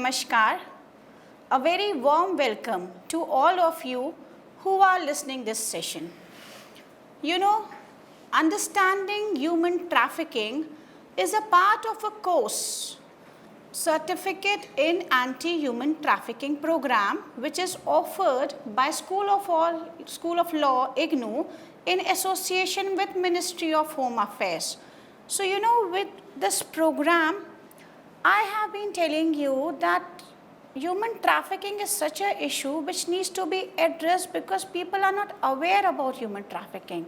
Namaskar. A very warm welcome to all of you who are listening this session. You know, understanding human trafficking is a part of a course, Certificate in Anti-Human Trafficking program, which is offered by School of Law, IGNOU, in association with Ministry of Home Affairs. So, with this program, I have been telling you that human trafficking is such an issue which needs to be addressed because people are not aware about human trafficking.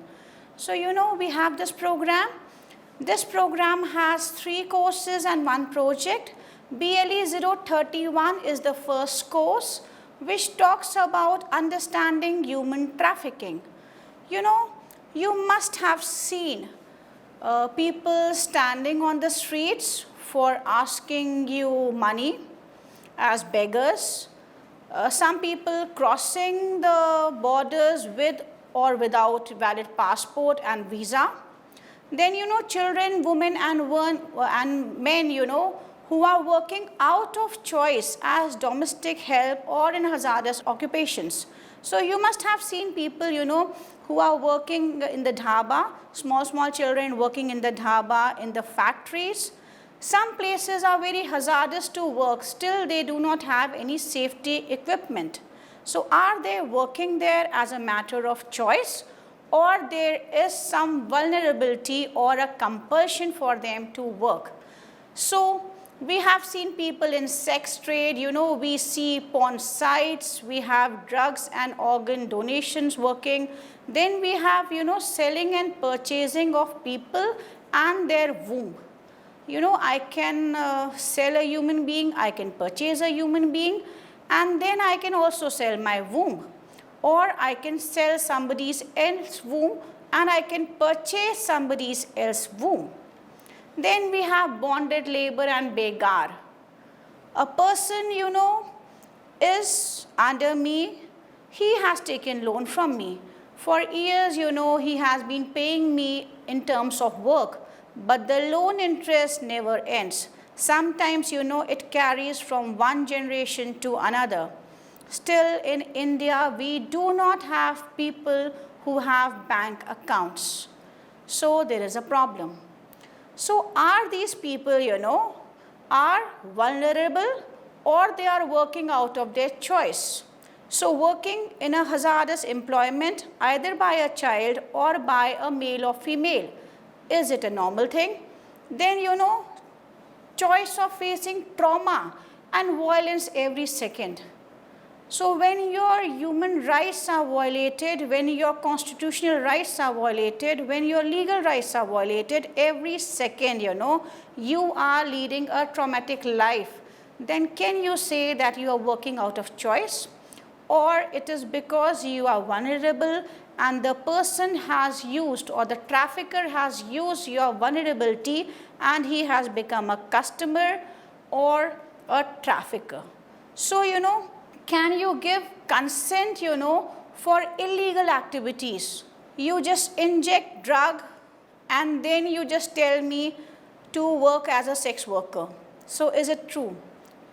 So, we have this program. This program has 3 courses and 1 project. BLE 031 is the first course which talks about understanding human trafficking. You must have seen people standing on the streets for asking you money as beggars. Some people crossing the borders with or without valid passport and visa. Then, children, women and men, who are working out of choice as domestic help or in hazardous occupations. So you must have seen people, who are working in the dhaba, small children working in the dhaba, in the factories. Some places are very hazardous to work, still they do not have any safety equipment. So are they working there as a matter of choice, or there is some vulnerability or a compulsion for them to work? So we have seen people in sex trade, we see porn sites, we have drugs and organ donations working. Then we have, selling and purchasing of people and their womb. I can sell a human being, I can purchase a human being, and then I can also sell my womb. Or I can sell somebody else's womb and I can purchase somebody else's womb. Then we have bonded labor and begar. A person, is under me, he has taken loan from me. For years, he has been paying me in terms of work, but the loan interest never ends. Sometimes, it carries from one generation to another. Still in India, we do not have people who have bank accounts. So there is a problem. So are these people, are vulnerable, or they are working out of their choice? So working in a hazardous employment, either by a child or by a male or female, is it a normal thing? Then, choice of facing trauma and violence every second. So when your human rights are violated, when your constitutional rights are violated, when your legal rights are violated, every second, you are leading a traumatic life, then can you say that you are working out of choice? Or it is because you are vulnerable and the person has used, or the trafficker has used your vulnerability and he has become a customer or a trafficker. So, can you give consent, for illegal activities? You just inject drug and then you just tell me to work as a sex worker. So is it true?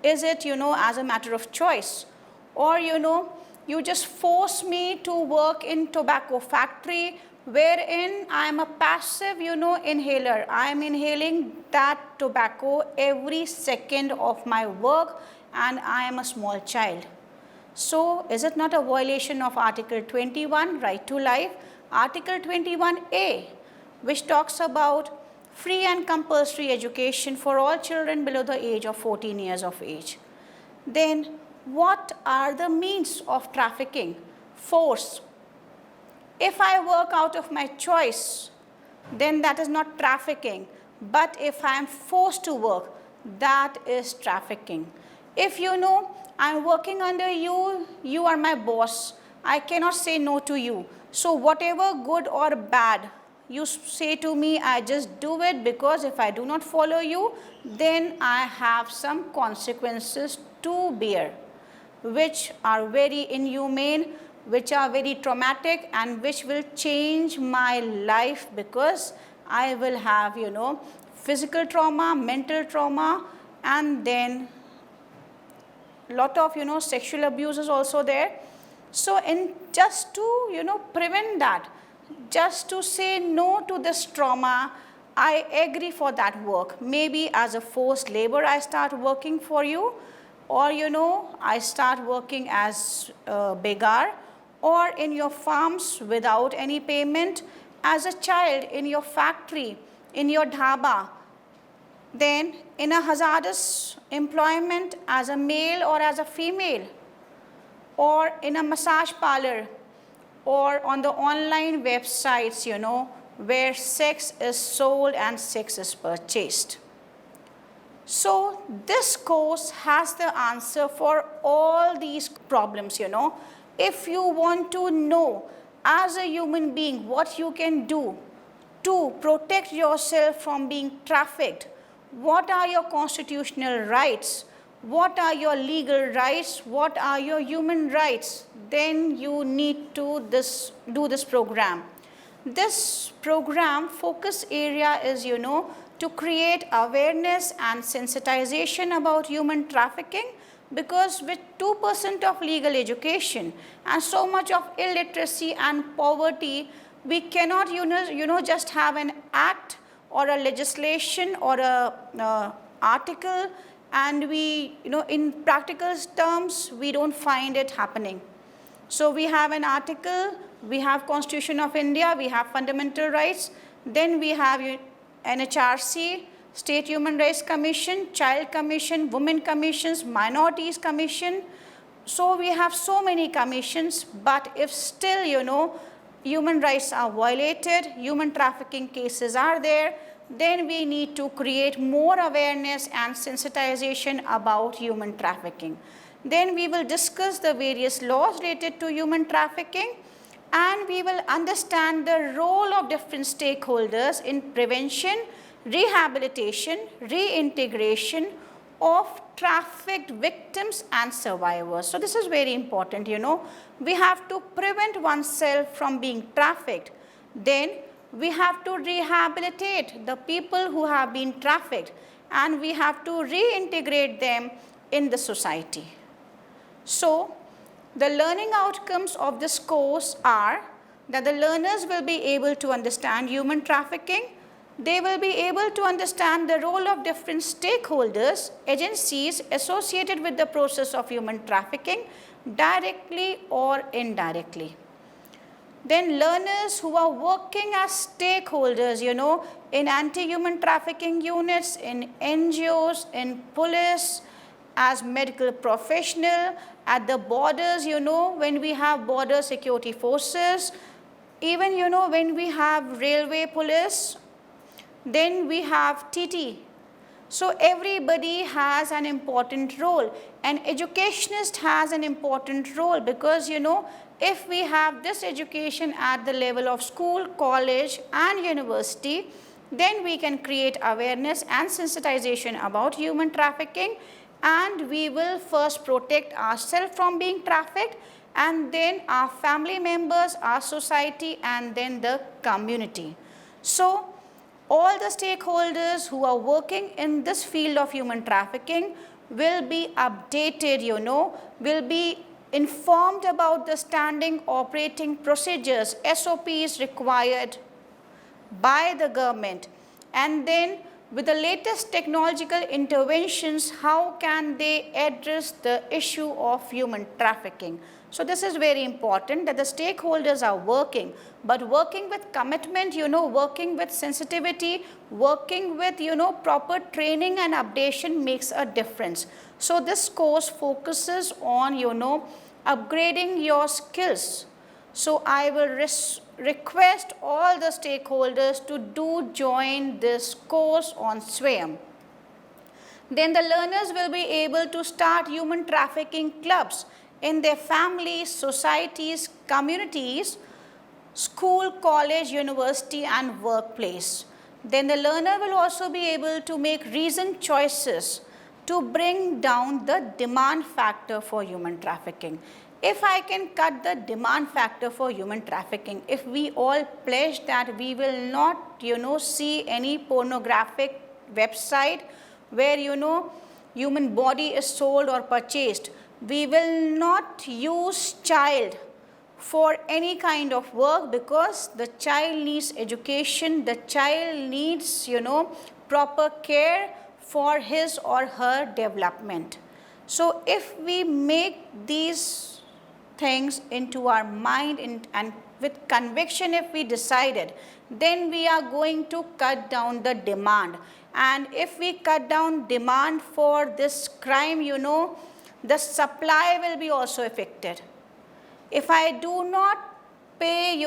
Is it, as a matter of choice? Or, you just force me to work in tobacco factory wherein I am a passive, inhaler. I am inhaling that tobacco every second of my work and I am a small child. So is it not a violation of Article 21, Right to Life? Article 21A, which talks about free and compulsory education for all children below the age of 14 years of age. Then what are the means of trafficking? Force. If I work out of my choice, then that is not trafficking. But if I am forced to work, that is trafficking. If I'm working under you, you are my boss. I cannot say no to you. So whatever good or bad you say to me, I just do it, because if I do not follow you, then I have some consequences to bear, which are very inhumane, which are very traumatic, and which will change my life, because I will have, physical trauma, mental trauma, and then lot of sexual abuse is also there. So in just to prevent that, just to say no to this trauma, I agree for that work. Maybe as a forced labor I start working for you, or I start working as a beggar, or in your farms without any payment, as a child in your factory, in your dhaba, then in a hazardous employment as a male or as a female, or in a massage parlor, or on the online websites, where sex is sold and sex is purchased. So this course has the answer for all these problems, If you want to know as a human being what you can do to protect yourself from being trafficked, what are your constitutional rights, what are your legal rights, what are your human rights, then you need to do this program. This program focus area is, to create awareness and sensitization about human trafficking, because with 2% of legal education and so much of illiteracy and poverty, we cannot just have an act or a legislation or a article, and we in practical terms we don't find it happening. So we have an article, we have Constitution of India, we have fundamental rights, then we have NHRC, State Human Rights Commission, Child Commission, Women Commissions, Minorities Commission. So we have so many commissions, but if still human rights are violated, human trafficking cases are there, then we need to create more awareness and sensitization about human trafficking. Then we will discuss the various laws related to human trafficking, and we will understand the role of different stakeholders in prevention, rehabilitation, reintegration of trafficked victims and survivors. So this is very important, We have to prevent oneself from being trafficked. Then we have to rehabilitate the people who have been trafficked, and we have to reintegrate them in the society. So the learning outcomes of this course are that the learners will be able to understand human trafficking. They will be able to understand the role of different stakeholders, agencies associated with the process of human trafficking, directly or indirectly. Then learners who are working as stakeholders, in anti-human trafficking units, in NGOs, in police, as medical professional, at the borders, when we have border security forces, even, when we have railway police, then we have TT. So everybody has an important role. An educationist has an important role, because, if we have this education at the level of school, college and university, then we can create awareness and sensitization about human trafficking, and we will first protect ourselves from being trafficked, and then our family members, our society, and then the community. So all the stakeholders who are working in this field of human trafficking will be updated, will be informed about the standing operating procedures, SOPs required by the government, and then with the latest technological interventions, how can they address the issue of human trafficking. So this is very important, that the stakeholders are working, but working with commitment, working with sensitivity, working with, proper training and updation makes a difference. So this course focuses on, upgrading your skills. So I will request all the stakeholders to join this course on SWAYAM. Then the learners will be able to start human trafficking clubs in their families, societies, communities, school, college, university and workplace. Then the learner will also be able to make reasoned choices to bring down the demand factor for human trafficking. If I can cut the demand factor for human trafficking, if we all pledge that we will not, see any pornographic website where, human body is sold or purchased, we will not use child for any kind of work, because the child needs education, the child needs, proper care for his or her development. So if we make these things into our mind and with conviction, if we decided, then we are going to cut down the demand. And if we cut down demand for this crime, the supply will be also affected. If I do not pay,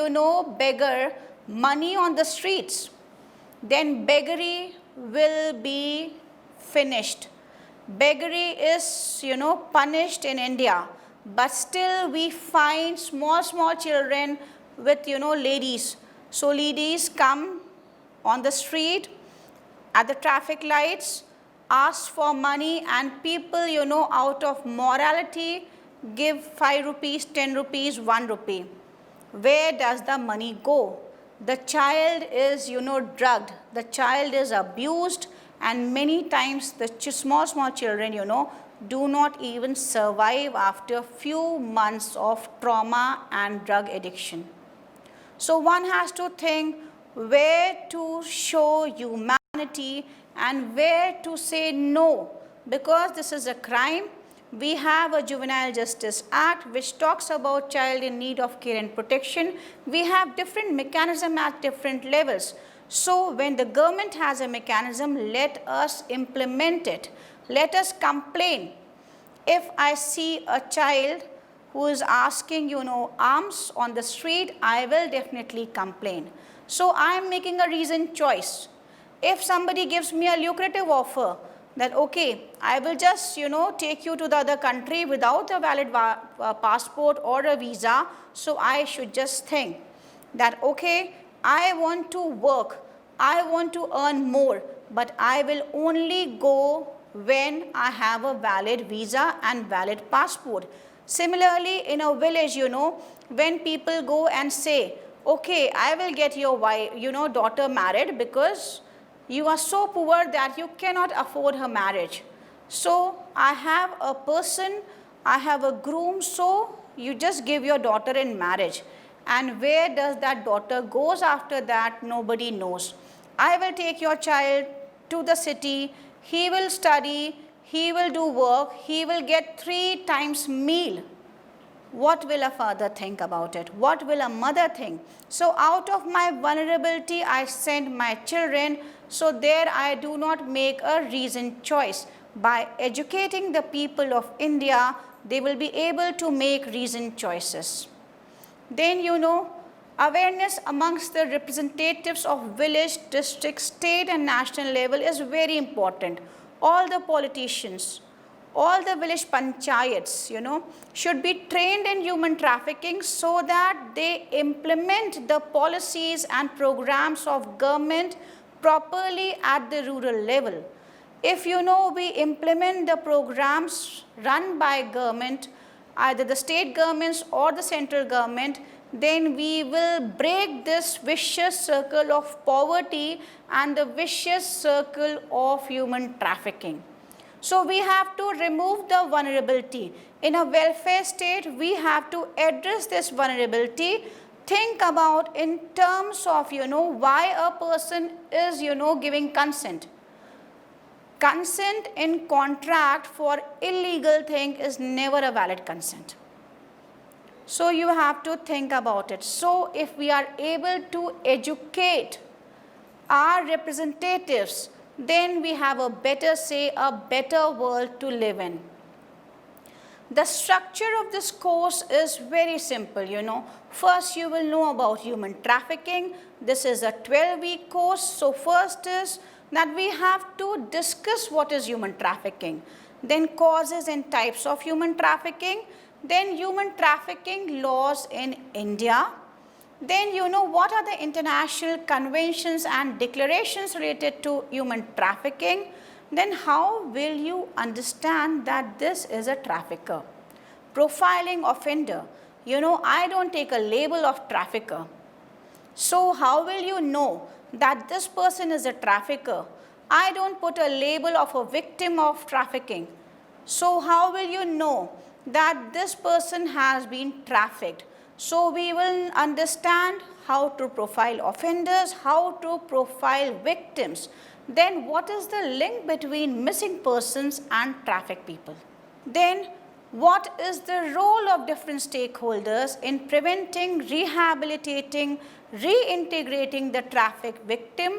beggar money on the streets, then beggary will be finished. Beggary is, punished in India, but still we find small children with, ladies. So ladies come on the street at the traffic lights, ask for money, and people, out of morality give 5 rupees, 10 rupees, 1 rupee. Where does the money go? The child is, drugged, the child is abused, and many times the small children, do not even survive after few months of trauma and drug addiction. So one has to think where to show humanity and where to say no, because this is a crime. We have a Juvenile Justice Act which talks about child in need of care and protection. We have different mechanisms at different levels. So when the government has a mechanism, let us implement it. Let us complain. If I see a child who is asking, alms on the street, I will definitely complain. So I am making a reasoned choice. If somebody gives me a lucrative offer that, okay, I will just, take you to the other country without a valid passport or a visa, so I should just think that, okay, I want to work, I want to earn more, but I will only go when I have a valid visa and valid passport. Similarly, in a village, when people go and say, okay, I will get your wife, daughter married because you are so poor that you cannot afford her marriage. So I have a person, I have a groom, so you just give your daughter in marriage. And where does that daughter goes after that, nobody knows. I will take your child to the city, he will study, he will do work, he will get 3 times meal. What will a father think about it? What will a mother think? So out of my vulnerability, I send my children. So there I do not make a reasoned choice. By educating the people of India, they will be able to make reasoned choices. Then, awareness amongst the representatives of village, district, state and national level is very important. All the politicians, all the village panchayats, should be trained in human trafficking so that they implement the policies and programs of government properly at the rural level. If we implement the programs run by government, either the state governments or the central government, then we will break this vicious circle of poverty and the vicious circle of human trafficking. So we have to remove the vulnerability. In a welfare state, we have to address this vulnerability. Think about in terms of, why a person is, giving consent. Consent in contract for illegal thing is never a valid consent. So you have to think about it. So if we are able to educate our representatives, then we have a better say, a better world to live in. The structure of this course is very simple, First, you will know about human trafficking. This is a 12-week course. So first is that we have to discuss what is human trafficking. Then causes and types of human trafficking. Then human trafficking laws in India. Then what are the international conventions and declarations related to human trafficking. Then how will you understand that this is a trafficker? Profiling offender. I don't take a label of trafficker. So how will you know that this person is a trafficker? I don't put a label of a victim of trafficking. So how will you know that this person has been trafficked? So we will understand how to profile offenders, how to profile victims. Then what is the link between missing persons and trafficked people? Then what is the role of different stakeholders in preventing, rehabilitating, reintegrating the trafficked victim?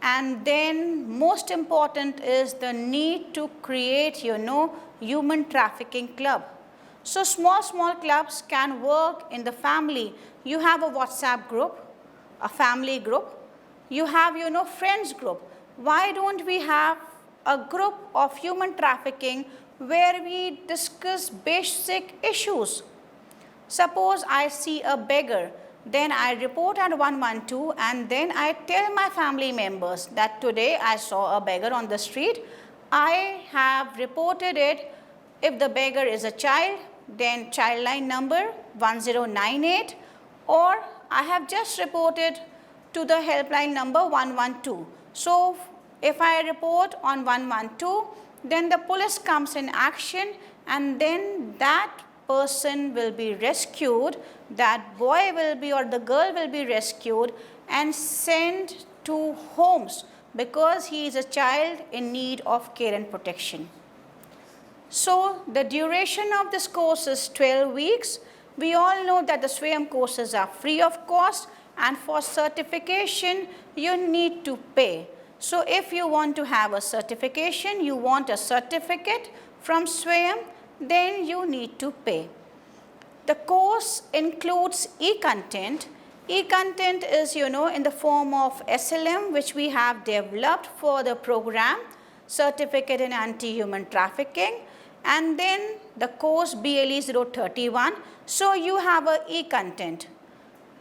And then most important is the need to create, human trafficking club. So small clubs can work in the family. You have a WhatsApp group, a family group, you have, friends group. Why don't we have a group of human trafficking where we discuss basic issues? Suppose I see a beggar, then I report at 112 and then I tell my family members that today I saw a beggar on the street. I have reported it. If the beggar is a child, then child line number 1098, or I have just reported to the helpline number 112. So if I report on 112, then the police comes in action and then that person will be rescued, that boy will be or the girl will be rescued and sent to homes because he is a child in need of care and protection. So the duration of this course is 12 weeks. We all know that the SWAYAM courses are free of cost, and for certification you need to pay. So if you want to have a certification, you want a certificate from SWAYAM, then you need to pay. The course includes e-content. E-content is, in the form of SLM, which we have developed for the program, Certificate in Anti-Human Trafficking, and then the course BLE 031. So you have a e-content.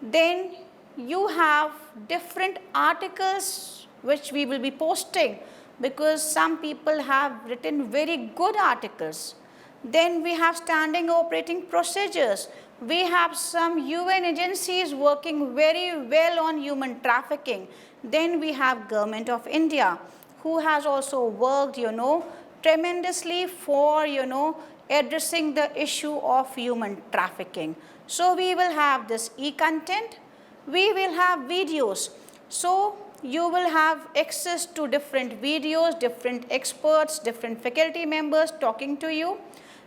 Then you have different articles which we will be posting because some people have written very good articles. Then we have standing operating procedures. We have some UN agencies working very well on human trafficking. Then we have Government of India who has also worked, tremendously for, addressing the issue of human trafficking. So we will have this e-content. We will have videos. So you will have access to different videos, different experts, different faculty members talking to you.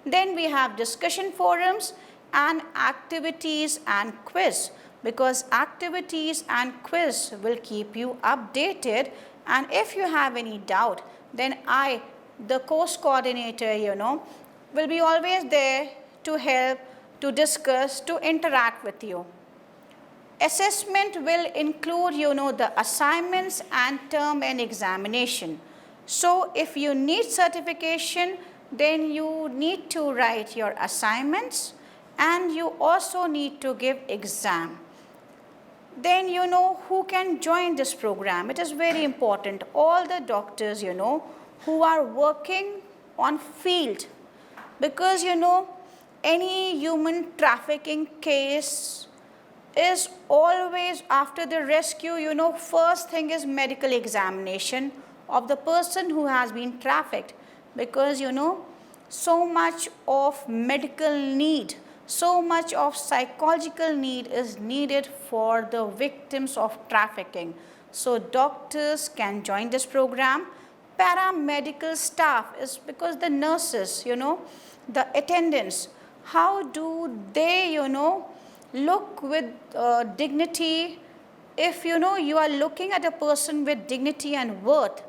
Then we have discussion forums and activities and quiz, because activities and quiz will keep you updated, and if you have any doubt, then I, the course coordinator, will be always there to help, to discuss, to interact with you. Assessment will include, the assignments and term and examination. So if you need certification, then you need to write your assignments and you also need to give exam. Then who can join this program. It is very important. All the doctors, who are working on field, because any human trafficking case is always after the rescue, first thing is medical examination of the person who has been trafficked, because so much of medical need, so much of psychological need is needed for the victims of trafficking. So doctors can join this program. Paramedical staff is because the nurses, the attendants, how do they, look with dignity. If you are looking at a person with dignity and worth,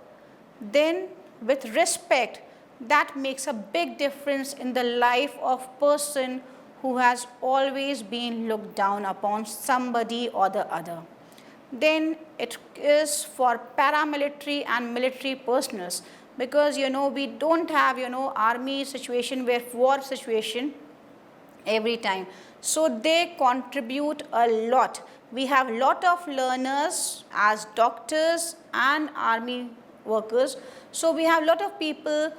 then with respect, that makes a big difference in the life of person who has always been looked down upon, somebody or the other. Then it is for paramilitary and military personals, because we don't have army situation where war situation every time. So they contribute a lot. We have a lot of learners as doctors and army workers. So we have a lot of people,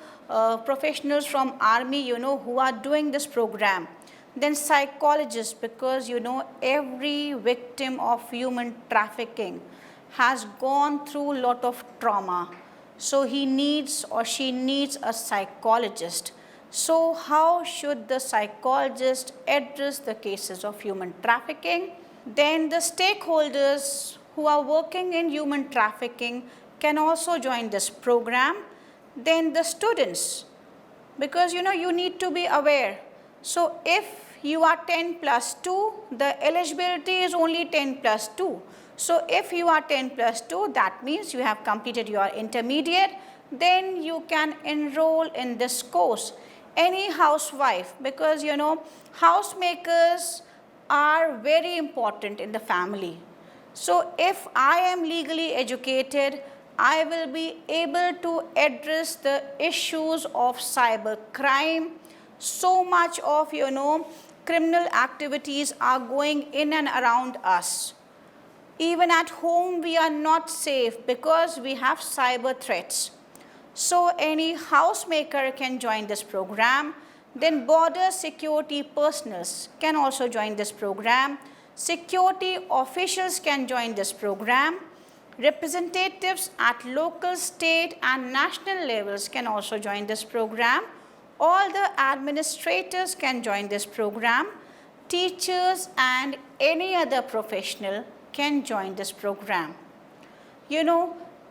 professionals from army, who are doing this program. Then psychologists, because every victim of human trafficking has gone through a lot of trauma. So he needs or she needs a psychologist. So how should the psychologist address the cases of human trafficking? Then the stakeholders who are working in human trafficking can also join this program. Then the students, because you need to be aware. So if you are 10 plus 2, the eligibility is only 10 plus 2. So if you are 10 plus 2, that means you have completed your intermediate, then you can enroll in this course. Any housewife, because housemakers are very important in the family. So if I am legally educated, I will be able to address the issues of cyber crime. So much of criminal activities are going in and around us. Even at home we are not safe because we have cyber threats. So any housemaker can join this program. Then border security personnel can also join this program. Security officials can join this program. Representatives at local, state and national levels can also join this program. All the administrators can join this program. Teachers and any other professional can join this program.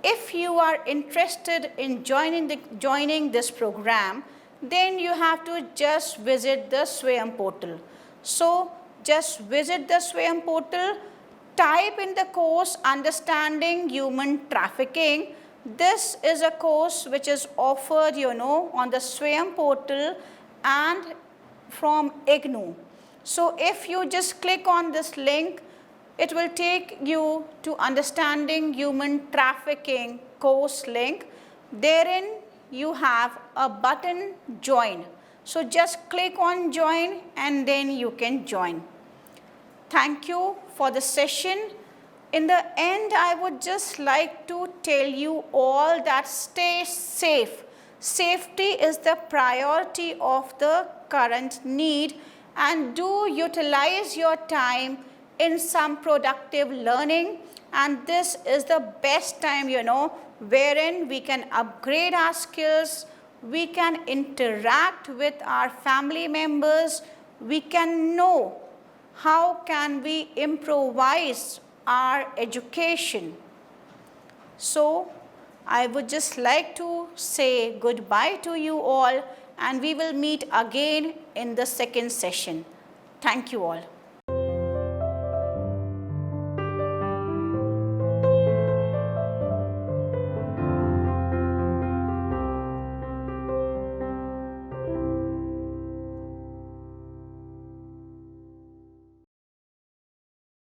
If you are interested in joining this program, then you have to just visit the SWAYAM portal. So just visit the SWAYAM portal, type in the course Understanding Human Trafficking. This is a course which is offered on the SWAYAM portal and from IGNOU. So if you just click on this link, it will take you to Understanding Human Trafficking course link. Therein you have a button join. So just click on join and then you can join. Thank you for the session. In the end, I would just like to tell you all that stay safe. Safety is the priority of the current need, and do utilize your time in some productive learning. And this is the best time, wherein we can upgrade our skills, we can interact with our family members, we can know how can we improvise our education. So I would just like to say goodbye to you all, and we will meet again in the second session. Thank you all.